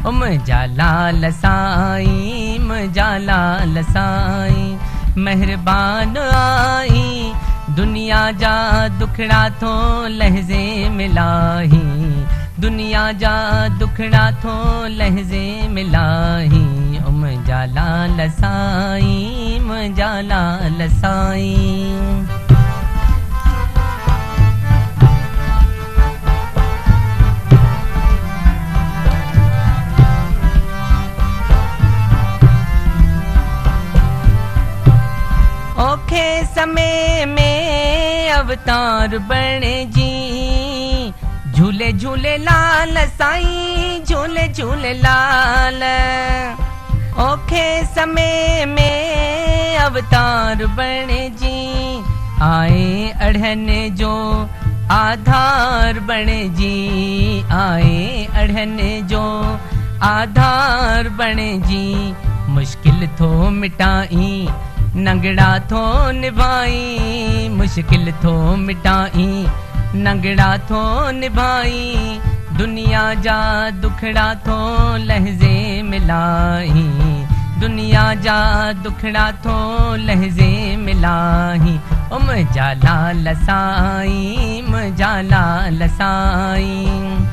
मुंहिंजा लाल साईं, मुंहिंजा लाल साईं महिरबान आई, दुनिया जा दुखड़ा थो लहज़े मिलाही, दुनिया जा दुखड़ा थो लहज़े मिलाही। मुंहिंजा लाल साईं, मुंहिंजा लाल साईं। औखे समय में अवतार बणे जी, झूले झूले लाल साईं, झूले झूले लाल। औखे समय में अवतार बणे जी, आए अढ़ने जो आधार बणे जी, आए अढ़ने जो आधार बणे जी। मुश्किल थो मिटाई, नंगड़ा थो निभाई, मुश्किल थो मिटाई, नंगड़ा थो निभाई। दुनिया जा दुखड़ा थो लहज़े मिलाही, दुनिया जा दुखड़ा थो लहज़े मिलाही। मुंहिंजा लाल साईं, मुंहिंजा लाल साईं।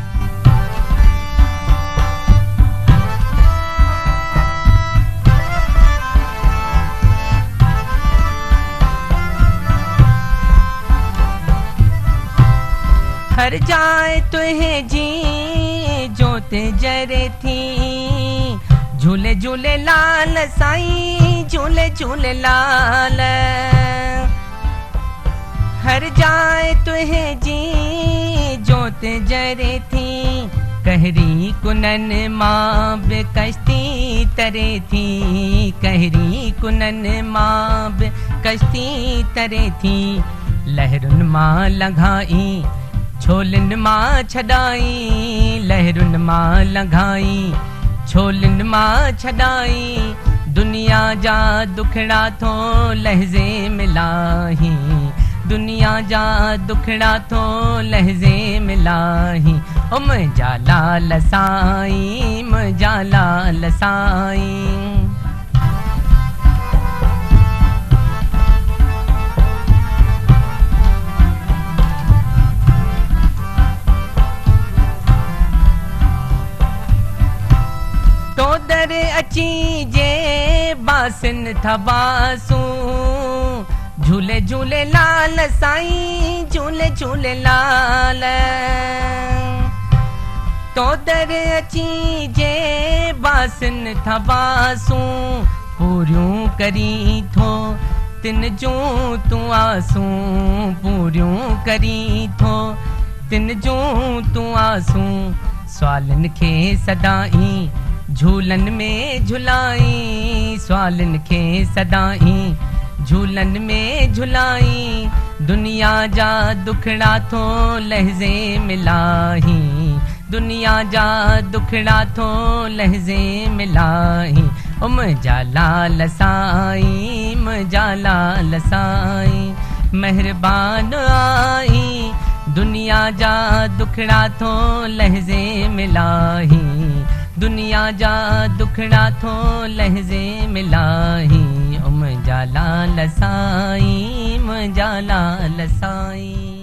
हर जाए तुहे जी जोत जरे थी, झूले झूले लाल साईं, झूले झूले लाल। हर जाए तुहे जी जोत जरे थी, कहरी कुनन मां बि कश्ती तरे थी, कहरी कुनन मां बि कश्ती तरे थी। लहरुन मां लंघाई, छोलिन मां छॾाई, लहरुन मां लंघाई, छोलिन मां छॾाई। दुनिया जा दुखड़ा थो लहज़े मिलाही, दुनिया जा दुखड़ा थो लहज़े मिलाही। मुंहिंजा लाल साईं, मुंहिंजा लाल साईं। तोदर अची जे बासिन थबासू, झूले झूले लाल साईं, झूले झूले लाल। तोदर अची जे बासिन थबासू, पूरियूं करी थो तिन जूं तूं आसूं, पूरियूं करी थो तिन जूं तूं आसूं। सवालनि खे सदाई, झूलन में झुलाई, सवालनि खे सदाई, झूलन में झुलाई। दुनिया जा दुखड़ा थो लहज़े मिलाही, दुनिया जा दुखड़ा थो लहज़े मिलाही। मुंहिंजा लाल साईं, मुंहिंजा लाल साईं महिरबान आई, दुनिया जा दुखड़ा थो लहज़े मिलाही, दुनिया जा दुखड़ा थो लहज़े मिलाही। मुंहिंजा लाल साईं, मुंहिंजा लाल साईं।